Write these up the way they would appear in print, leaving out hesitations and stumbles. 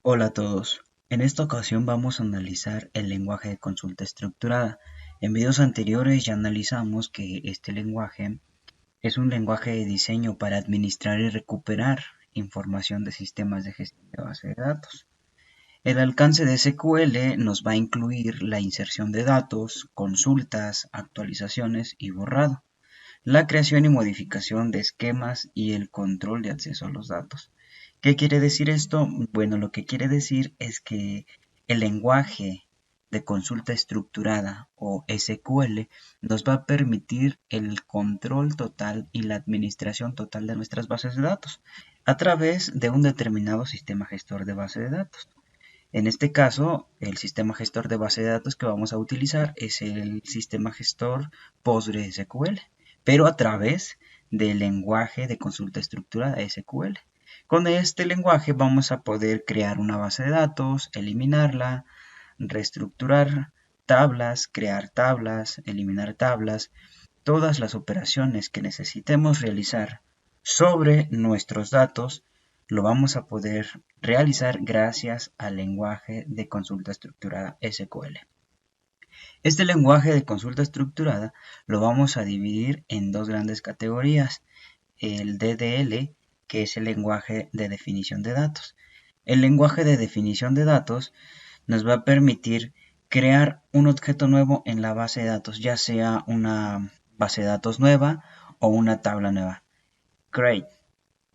Hola a todos. En esta ocasión vamos a analizar el lenguaje de consulta estructurada. En videos anteriores ya analizamos que este lenguaje es un lenguaje de diseño para administrar y recuperar información de sistemas de gestión de base de datos. El alcance de SQL nos va a incluir la inserción de datos, consultas, actualizaciones y borrado, la creación y modificación de esquemas y el control de acceso a los datos. ¿Qué quiere decir esto? Bueno, lo que quiere decir es que el lenguaje de consulta estructurada o SQL nos va a permitir el control total y la administración total de nuestras bases de datos a través de un determinado sistema gestor de base de datos. En este caso, el sistema gestor de base de datos que vamos a utilizar es el sistema gestor PostgreSQL, pero a través del lenguaje de consulta estructurada SQL. Con este lenguaje vamos a poder crear una base de datos, eliminarla, reestructurar tablas, crear tablas, eliminar tablas, todas las operaciones que necesitemos realizar sobre nuestros datos lo vamos a poder realizar gracias al lenguaje de consulta estructurada SQL. Este lenguaje de consulta estructurada lo vamos a dividir en dos grandes categorías. El DDL, que es el lenguaje de definición de datos. El lenguaje de definición de datos nos va a permitir crear un objeto nuevo en la base de datos, ya sea una base de datos nueva o una tabla nueva. Create,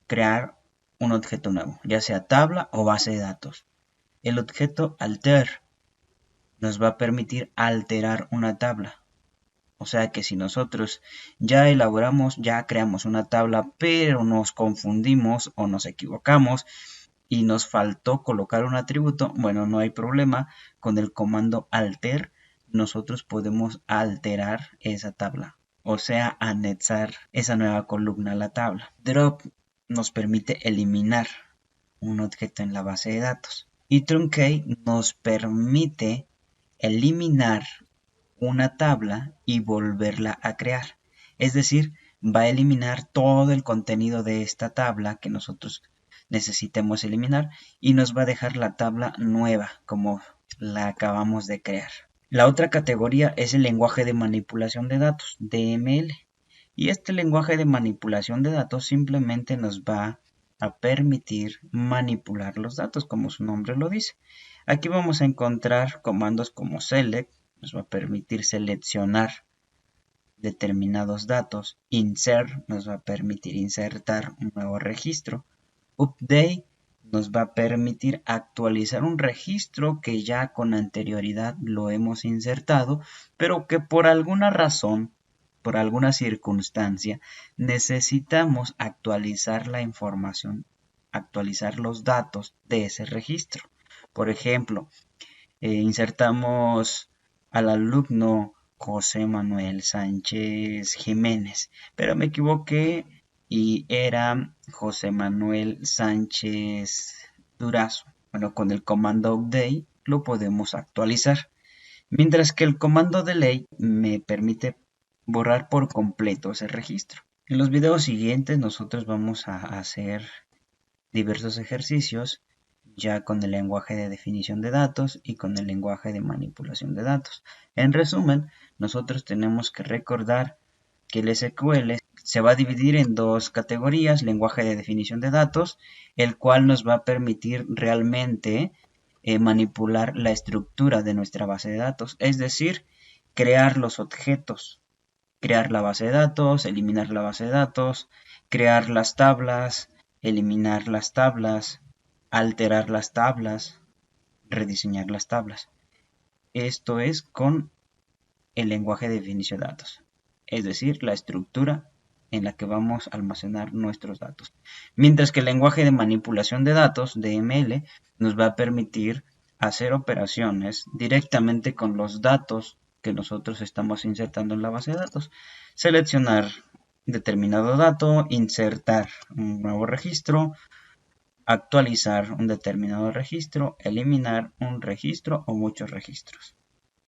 crear un objeto nuevo, ya sea tabla o base de datos. El objeto alter nos va a permitir alterar una tabla. O sea que si nosotros ya elaboramos, ya creamos una tabla, pero nos confundimos o nos equivocamos y nos faltó colocar un atributo, bueno, no hay problema. Con el comando alter, nosotros podemos alterar esa tabla. O sea, anexar esa nueva columna a la tabla. Drop nos permite eliminar un objeto en la base de datos. Y truncate nos permite eliminar una tabla y volverla a crear. Es decir, va a eliminar todo el contenido de esta tabla que nosotros necesitemos eliminar y nos va a dejar la tabla nueva como la acabamos de crear. La otra categoría es el lenguaje de manipulación de datos, DML. Y este lenguaje de manipulación de datos simplemente nos va a permitir manipular los datos, como su nombre lo dice. Aquí vamos a encontrar comandos como select, nos va a permitir seleccionar determinados datos. Insert nos va a permitir insertar un nuevo registro. Update nos va a permitir actualizar un registro que ya con anterioridad lo hemos insertado, pero que por alguna razón, por alguna circunstancia, necesitamos actualizar la información, actualizar los datos de ese registro. Por ejemplo, insertamos al alumno José Manuel Sánchez Jiménez, pero me equivoqué y era José Manuel Sánchez Durazo. Bueno, con el comando update lo podemos actualizar, mientras que el comando delete me permite borrar por completo ese registro. En los videos siguientes nosotros vamos a hacer diversos ejercicios ya con el lenguaje de definición de datos y con el lenguaje de manipulación de datos. En resumen, nosotros tenemos que recordar que el SQL se va a dividir en dos categorías: lenguaje de definición de datos, el cual nos va a permitir realmente manipular la estructura de nuestra base de datos, es decir, crear los objetos, crear la base de datos, eliminar la base de datos, crear las tablas, eliminar las tablas, alterar las tablas, rediseñar las tablas. Esto es con el lenguaje de definición de datos, es decir, la estructura en la que vamos a almacenar nuestros datos. Mientras que el lenguaje de manipulación de datos, DML, nos va a permitir hacer operaciones directamente con los datos que nosotros estamos insertando en la base de datos. Seleccionar determinado dato, insertar un nuevo registro, actualizar un determinado registro, eliminar un registro o muchos registros.